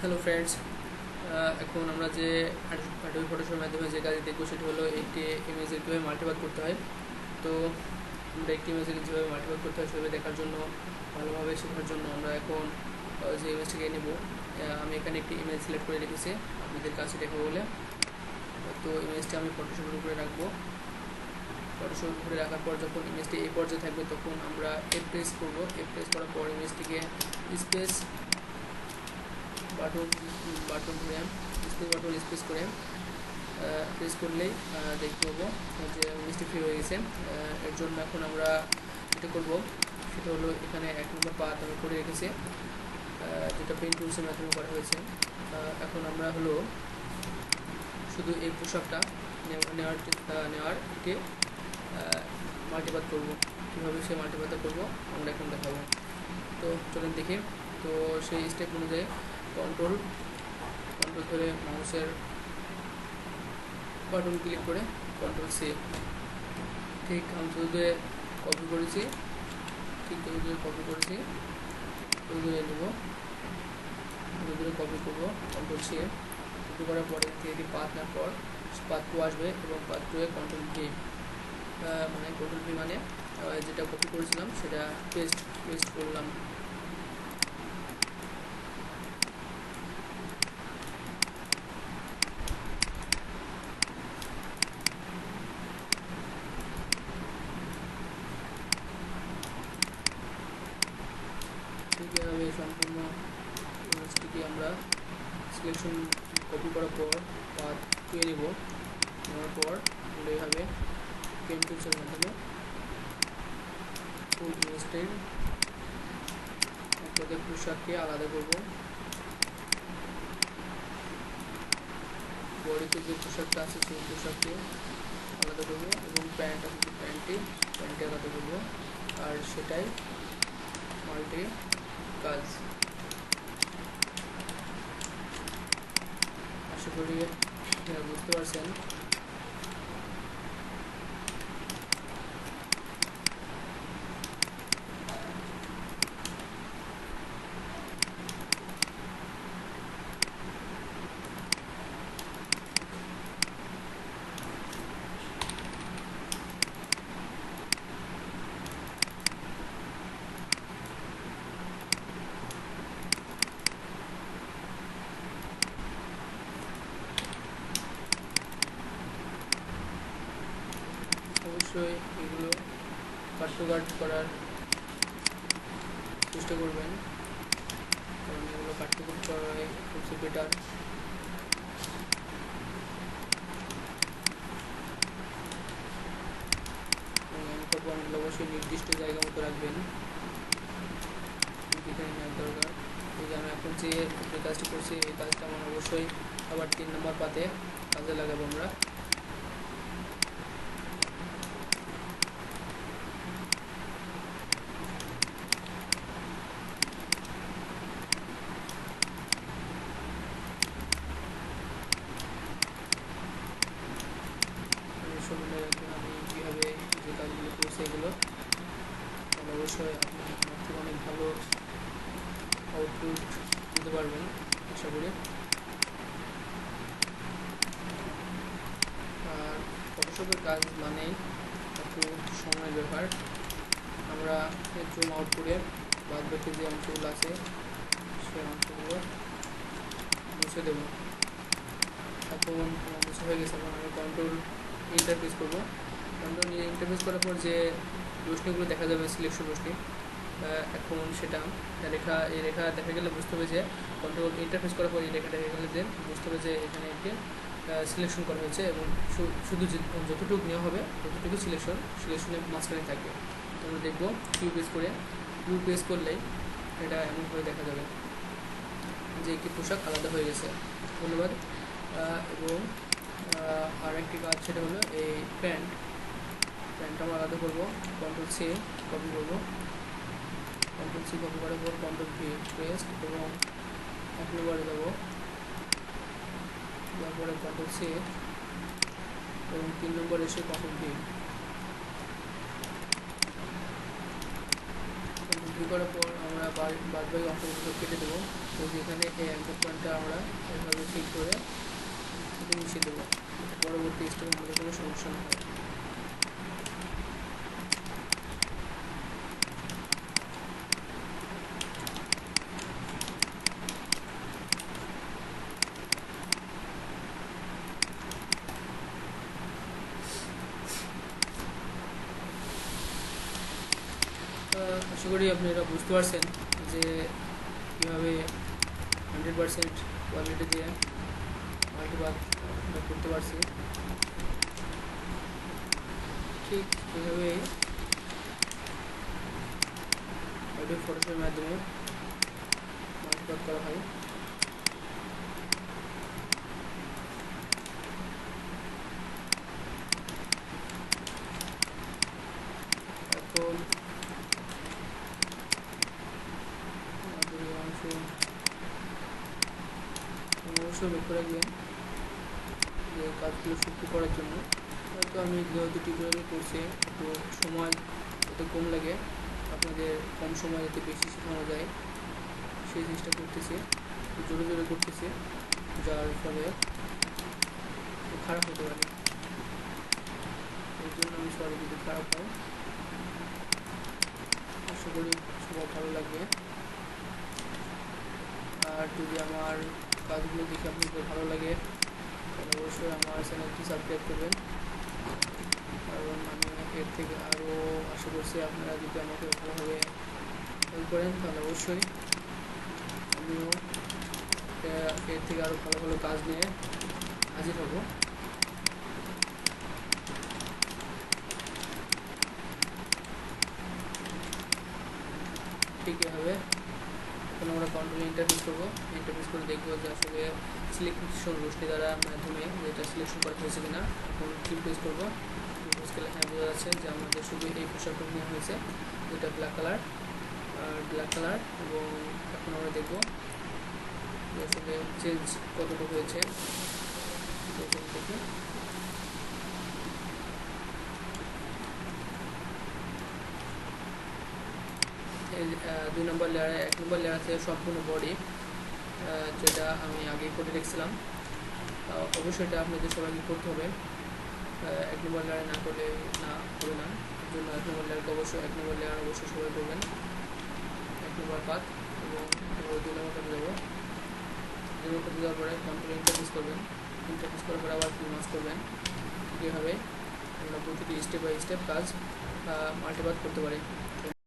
Hello friends, এখন আমরা যে অ্যাডোবি ফটোশপের মাধ্যমে যে কাজ দেখবো সেটা হলো একটি ইমেজের কীভাবে মাল্টিপ্লাই করতে হয়। তো আমরা একটি ইমেজের যেভাবে মাল্টিপ্লাই করতে হয় সেভাবে দেখার জন্য, ভালোভাবে শেখার জন্য আমরা এখন যে ইমেজটাকে নেব, আমি এখানে একটি ইমেজ সিলেক্ট করে রেখেছি আপনাদের কাছে দেখাবো বলে। তো ইমেজটা আমি ফটোশপের উপরে রাখবো। ফটোশপের উপরে রাখার পর যখন ইমেজটি এই পর্যায়ে থাকবে তখন আমরা এফ প্রেস করবো। এফ প্রেস করার পর ইমেজটিকে স্পেস বাটন করে স্পেস করে প্রেস করলেই দেখতে পাবো যে মিষ্টি ফ্রি হয়ে গেছে। এর জন্য এখন আমরা যেটা করব সেটা হলো, এখানে 1 নম্বর পাত আমি করে রেখেছি, যেটা পেইন্ট টুলসের মাধ্যমে করা হয়েছে। এখন আমরা হলো শুধু এই পোশাকটা নেওয়ার এটি মাল্টিপাত করবো। কীভাবে সে মাল্টিপাতটা করবো আমরা এখন দেখাবো। তো চলুন দেখি। তো সেই স্টেপ অনুযায়ী কন্ট্রোল ধরে মাউসের বাটন ক্লিক করে কন্ট্রোল সি, ঠিক আমি যতদূরে কপি করেছি ততদূরে নেব, ততদূরে কপি করবো। কন্ট্রোল সি কপি করার পরে এটি পাথ নেওয়ার পর পাথ 2 আসবে এবং পাথ 2 এ কন্ট্রোল ভি, মানে যেটা কপি করেছিলাম সেটা পেস্ট করলাম। এইভাবে সম্পূর্ণ ইমেজটিকে আমরা সিলেকশন কপি করার পর পাথ 2 নেওয়ার পর আমরা এইভাবে পেইন্ট টুলসের মাধ্যমে ফুল ইমেজটির প্রত্যেক পোশাককে আলাদা করব। বডিতে যে পোশাকটা আছে সেই পোশাককে আলাদা করব এবং প্যান্ট আছে যে প্যান্টটি আলাদা করব। আর সেটাই মাল্টি কাজ। আশা করি বুঝতে পারছেন। অবশ্যই এগুলো কাট টু কাট করার চেষ্টা করবেন, কারণ এগুলো কাট টু কাট করাই সবচেয়ে বেটার। পয়েন্টগুলো অবশ্যই নির্দিষ্ট জায়গা মতো রাখবেন, এখানে নেওয়ার দরকার। এই যে আমি এখন যে কাজটি করছি এই কাজটা আমার অবশ্যই আবার 3 নম্বর পাতে কাজে লাগাবো আমরা। সম্বন্ধে আমি কীভাবে যে কাজগুলো করছি এগুলো অবশ্যই আপনি আমার থেকে অনেক ভালো আউটপুট দিতে পারবেন আশা করি। আর ফটোশপের কাজ মানেই একটু সময় ব্যাপার। আমরা জুম আউট করে বাদ বাকি যে অংশগুলো আছে সেই অংশগুলো মুছে দেবো। এখন আমার মুছে হয়ে গেছে। এখন আমি কন্ট্রোল ইন্টারফেস করবো। কন্ট্রোল ইন্টারফেস করার পর যে রশ্মিগুলো দেখা যাবে সিলেকশন রশ্মি, এখন সেটা এই রেখা দেখা গেলে বুঝতে হবে যে কন্ট্রোল ইন্টারফেস করার পর এই রেখা দেখা গেলে যে বুঝতে হবে যে এখানে একটি সিলেকশন করা হয়েছে এবং শুধু যতটুকু নেওয়া হবে ততটুকু সিলেকশনের মাঝখানে থাকবে। আমরা দেখবো কিউ প্রেস করলেই এটা এমনভাবে দেখা যাবে যে একটি পোশাক আলাদা হয়ে গেছে। ধন্যবাদ। এবং আর একটি কাজ সেটা হলো এই প্যান্টটা আমরা আলাদা করবো। কন্ট্রোল সি কপি করবো। কন্ট্রোল সি কপি করার পর কন্ট্রোল ভি পেস্ট এবং 1 নম্বরে যাবো। তারপরে কন্ট্রোল সি এবং 3 নম্বরে এসে কন্ট্রোল ভি কপি করার পর আমরা বাদ বাকি অংশগুলো কেটে দেবো। তো যেখানে এই অ্যাঙ্কার পয়েন্টটা আমরা এভাবে ঠিক করে মিশিয়ে দেবো, পরবর্তী স্টেপে আমাদের কোনো সমস্যা না হয়। আশা করি আপনারা বুঝতে পারছেন যে কীভাবে 100% কোয়ালিটি দিয়ে মাল্টিপাথ করতে পারছি। ঠিক এইভাবে অ্যাডোব ফটোশপের মাধ্যমে মাল্টিপাথ করা হয়। এখন অবশ্যই লক্ষ্য রাখবেন যে কাজগুলো শুরু করার জন্য হয়তো আমি যেহেতু টিউটোরিয়াল করছি একটু সময় যাতে কম লাগে, আপনাদের কম সময় যাতে বেশি শেখানো যায় সেই জিনিসটা করতেছি, জোরে জোরে করতেছি, যার ফলে খারাপ হতে পারে। এই জন্য আমি সরি যদি খারাপ হয়। আশা করি সবার ভালো লাগবে। আর যদি আমার কাজগুলো দেখে আপনাদের ভালো লাগে তাহলে অবশ্যই আমার চ্যানেলটি সাবস্ক্রাইব করবেন, কারণ আমি এর থেকে আরও আশা করছি আপনারা যদি আমাকে ভালোভাবে হেল্প করেন তাহলে অবশ্যই আমিও এর থেকে আরও ভালো ভালো কাজ নিয়ে হাজির হব। ঠিক এভাবে এখন আমরা কন্ট্রোল ইন্টারফেস করবো, ইন্টারফেস করে দেখবো যে আসলে সিলেকশন রোশনি দ্বারা মাধ্যমে যেটা সিলেকশন করা হয়েছে কিনা। এখন প্রেস করবো, প্রেস করলে হ্যাঁ বোঝা যাচ্ছে যে আমাদের শুধু এই পোশাকটা নেওয়া হয়েছে যেটা ব্ল্যাক কালার এবং এখন আমরা দেখবো যে আসলে চেঞ্জ কতটুকু হয়েছে। দেখি এই 2 নম্বর লেয়ারে 1 নম্বর লেয়ার আছে সম্পূর্ণ বডি, যেটা আমি আগে করে রেখেছিলাম। অবশ্যই এটা আপনাদের সবাইকে করতে হবে, 1 নম্বর লেয়ারে না করলে না হবে না। এর জন্য 1 নম্বর লেয়ারকে অবশ্যই 1 নম্বর লেয়ার অবশ্যই সবাই করবেন, 1 নম্বর পাত। এবং 2 নম্বর পাতে যাবো, 2 নম্বর পাতে যাওয়ার পরে কন্ট্রোল ইন্টারফেস করবেন, ইন্টারফেস করার পরে আবার ফুল মাস করবেন। এভাবে আমরা প্রতিটি স্টেপ বাই স্টেপ কাজ মাল্টিপাথ করতে পারি।